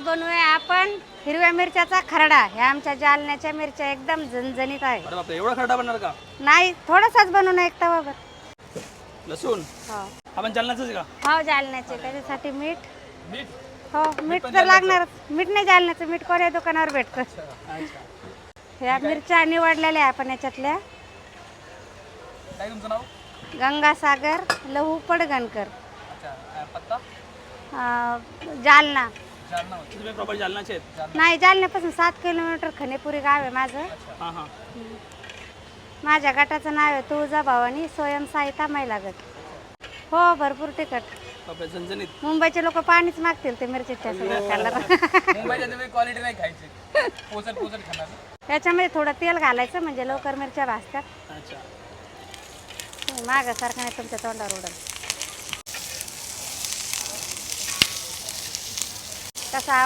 बनवूया आपण हिरव्या मिरच्याचा खरडा. ह्या आमच्या जालन्याच्या मिरच्या एकदम झणझणीत आहे. अरे बापरे, एवढा खरडा बनणार का? नाही, थोडासाच बनवून एक तवाभर. लसूण हो आपण जालन्याचंच का? हो, जालन्याचे. त्याच्यासाठी मीठ. मीठ. हो, मीठ तर लागणार. मीठ नाही जालन्याचं, मीठ कोण्या दुकानावर भेटतं. अच्छा. ह्या मिरच्या निवडलेल्या आहे आपण याच्यातल्या. काय तुमचं नाव? गंगासागर लहू पडगणकर, अच्छा. पत्ता? जालना. जालना. तुम्ही प्रॉपर जालनाचे आहेत? नाही, जालन्यापासून 7 किलोमीटर खनेपुरी गाव आहे माझं. हां हां. माझ्या गटाचं नाव आहे तुळजाभवानी स्वयंसहायता महिला गट. हो, भरपूर तिखट. बापरे, झणझणीत. मुंबईचे लोक पाणीच मागतील ते मिरचीच्या कलर. मुंबईच्या तुम्ही क्वालिटी नाही खायची, पोचट पोचट खाणार. याच्यामध्ये थोडं तेल घालायचं म्हणजे लवकर मिरच्या भाजतात. अच्छा. मागासारखं नाही तुमच्या तोंडावर उडल. कसा आवाज